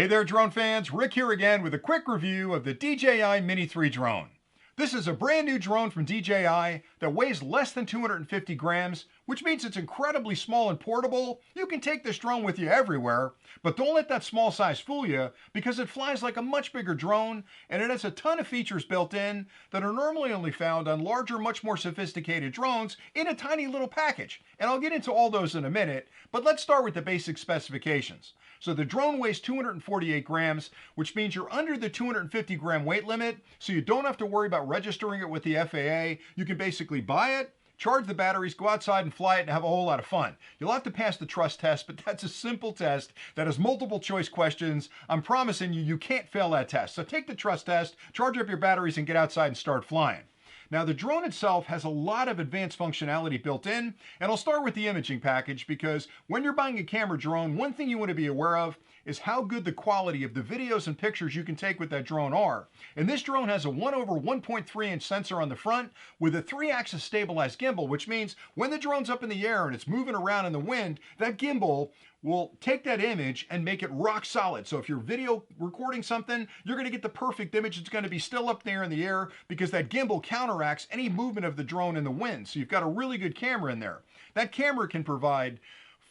Hey there drone fans, Rick here again with a quick review of the DJI Mini 3 drone. This is a brand new drone from DJI that weighs less than 250 grams, which means it's incredibly small and portable. You can take this drone with you everywhere, but don't let that small size fool you because it flies like a much bigger drone and it has a ton of features built in that are normally only found on larger, much more sophisticated drones in a tiny little package. And I'll get into all those in a minute, but let's start with the basic specifications. So the drone weighs 248 grams, which means you're under the 250 gram weight limit, so you don't have to worry about registering it with the FAA. You can basically buy it, charge the batteries, go outside and fly it and have a whole lot of fun. You'll have to pass the trust test, but that's a simple test that has multiple choice questions. I'm promising you, you can't fail that test. So take the trust test, charge up your batteries and get outside and start flying. Now the drone itself has a lot of advanced functionality built in, and I'll start with the imaging package because when you're buying a camera drone, one thing you want to be aware of is how good the quality of the videos and pictures you can take with that drone are. And this drone has a 1/1.3 inch sensor on the front with a 3-axis stabilized gimbal, which means when the drone's up in the air and it's moving around in the wind, that gimbal will take that image and make it rock solid. So if you're video recording something, you're going to get the perfect image. It's going to be still up there in the air because that gimbal counteracts any movement of the drone in the wind. So you've got a really good camera in there. That camera can provide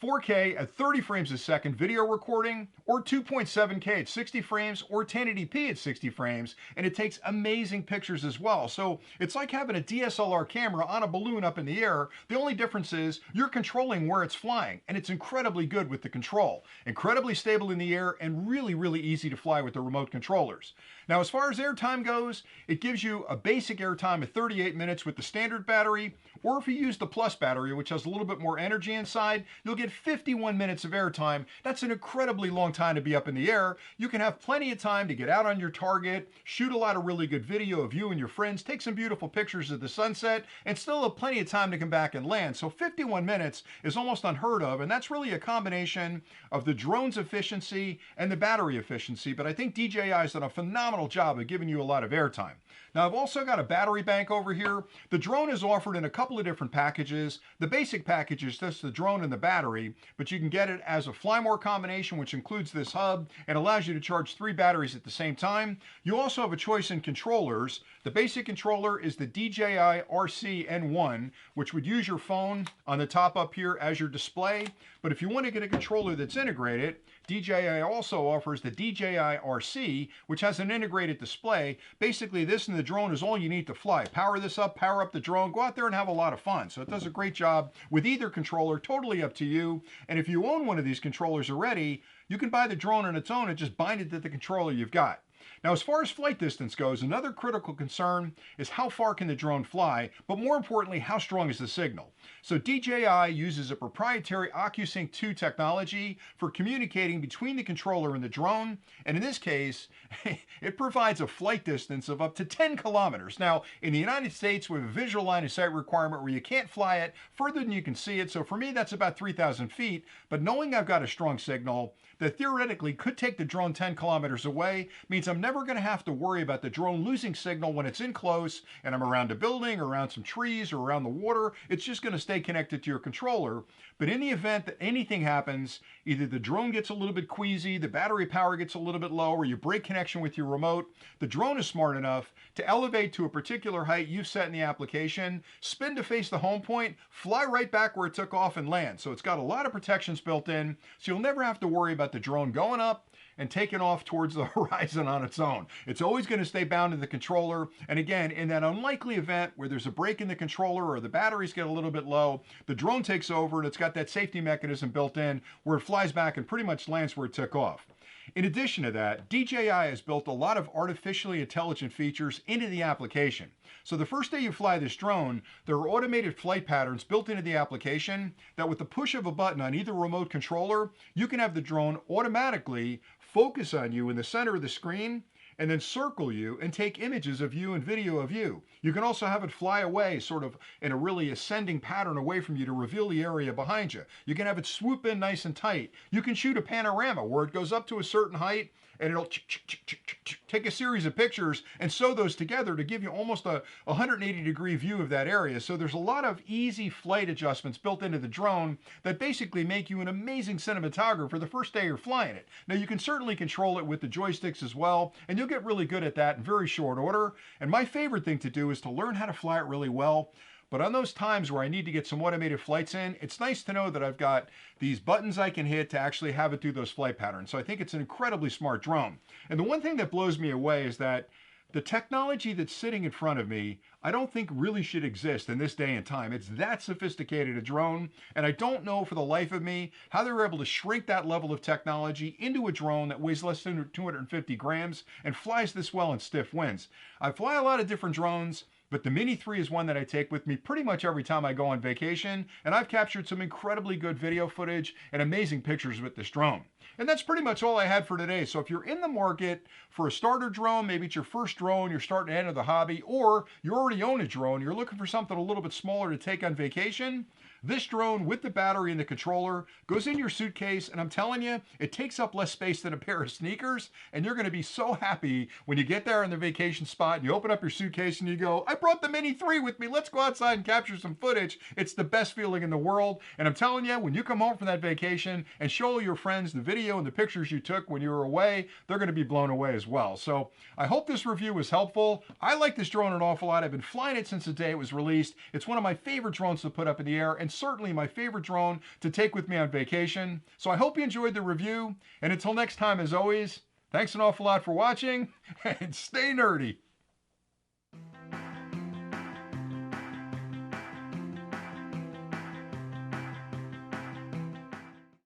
4K at 30 frames a second video recording, or 2.7K at 60 frames, or 1080p at 60 frames, and it takes amazing pictures as well. So it's like having a DSLR camera on a balloon up in the air. The only difference is you're controlling where it's flying, and it's incredibly good with the control. Incredibly stable in the air, and really, really easy to fly with the remote controllers. Now, as far as airtime goes, it gives you a basic airtime of 38 minutes with the standard battery, or if you use the Plus battery, which has a little bit more energy inside, you'll get 51 minutes of airtime. That's an incredibly long time to be up in the air. You can have plenty of time to get out on your target, shoot a lot of really good video of you and your friends, take some beautiful pictures of the sunset, and still have plenty of time to come back and land. So 51 minutes is almost unheard of, and that's really a combination of the drone's efficiency and the battery efficiency, but I think DJI has done a phenomenal job of giving you a lot of airtime. Now, I've also got a battery bank over here. The drone is offered in a couple of different packages. The basic package is just the drone and the battery, but you can get it as a Fly More combination, which includes this hub and allows you to charge 3 batteries at the same time. You also have a choice in controllers. The basic controller is the DJI RC N1, which would use your phone on the top up here as your display. But if you want to get a controller that's integrated, DJI also offers the DJI RC, which has an integrated display. Basically, this and the drone is all you need to fly. Power this up, power up the drone, go out there and have a lot of fun. So it does a great job with either controller, totally up to you. And if you own one of these controllers already, you can buy the drone on its own and just bind it to the controller you've got. Now, as far as flight distance goes, another critical concern is how far can the drone fly, but more importantly, how strong is the signal? So DJI uses a proprietary OcuSync 2 technology for communicating between the controller and the drone, and in this case, it provides a flight distance of up to 10 kilometers. Now, in the United States, we have a visual line of sight requirement where you can't fly it further than you can see it, so for me, that's about 3,000 feet, but knowing I've got a strong signal that theoretically could take the drone 10 kilometers away means I'm never going to have to worry about the drone losing signal when it's in close and I'm around a building or around some trees or around the water. It's just going to stay connected to your controller. But in the event that anything happens, either the drone gets a little bit queasy, the battery power gets a little bit low, or you break connection with your remote, the drone is smart enough to elevate to a particular height you've set in the application, spin to face the home point, fly right back where it took off and land. So it's got a lot of protections built in, so you'll never have to worry about the drone going up and taking off towards the horizon on its own. It's always going to stay bound to the controller. And again, in that unlikely event where there's a break in the controller or the batteries get a little bit low, the drone takes over and it's got that safety mechanism built in where it flies back and pretty much lands where it took off. In addition to that, DJI has built a lot of artificially intelligent features into the application. So the first day you fly this drone, there are automated flight patterns built into the application that with the push of a button on either remote controller, you can have the drone automatically focus on you in the center of the screen and then circle you and take images of you and video of you. You can also have it fly away sort of in a really ascending pattern away from you to reveal the area behind you. You can have it swoop in nice and tight. You can shoot a panorama where it goes up to a certain height and it'll take a series of pictures and sew those together to give you almost a 180-degree view of that area. So there's a lot of easy flight adjustments built into the drone that basically make you an amazing cinematographer the first day you're flying it. Now you can certainly control it with the joysticks as well, and you'll get really good at that in very short order. And my favorite thing to do is to learn how to fly it really well. But on those times where I need to get some automated flights in, it's nice to know that I've got these buttons I can hit to actually have it do those flight patterns. So I think it's an incredibly smart drone. And the one thing that blows me away is that the technology that's sitting in front of me, I don't think really should exist in this day and time. It's that sophisticated a drone, and I don't know for the life of me how they were able to shrink that level of technology into a drone that weighs less than 250 grams and flies this well in stiff winds. I fly a lot of different drones, but the Mini 3 is one that I take with me pretty much every time I go on vacation, and I've captured some incredibly good video footage and amazing pictures with this drone. And that's pretty much all I had for today. So if you're in the market for a starter drone, maybe it's your first drone, you're starting to enter the hobby, or you already own a drone, you're looking for something a little bit smaller to take on vacation, this drone with the battery and the controller goes in your suitcase, and I'm telling you, it takes up less space than a pair of sneakers, and you're going to be so happy when you get there in the vacation spot and you open up your suitcase and you go, I brought the Mini 3 with me, let's go outside and capture some footage. It's the best feeling in the world, and I'm telling you, when you come home from that vacation and show your friends the video and the pictures you took when you were away, they're going to be blown away as well. So I hope this review was helpful. I like this drone an awful lot. I've been flying it since the day it was released. It's one of my favorite drones to put up in the air, and certainly my favorite drone to take with me on vacation. So I hope you enjoyed the review, and until next time, as always, thanks an awful lot for watching, and stay nerdy.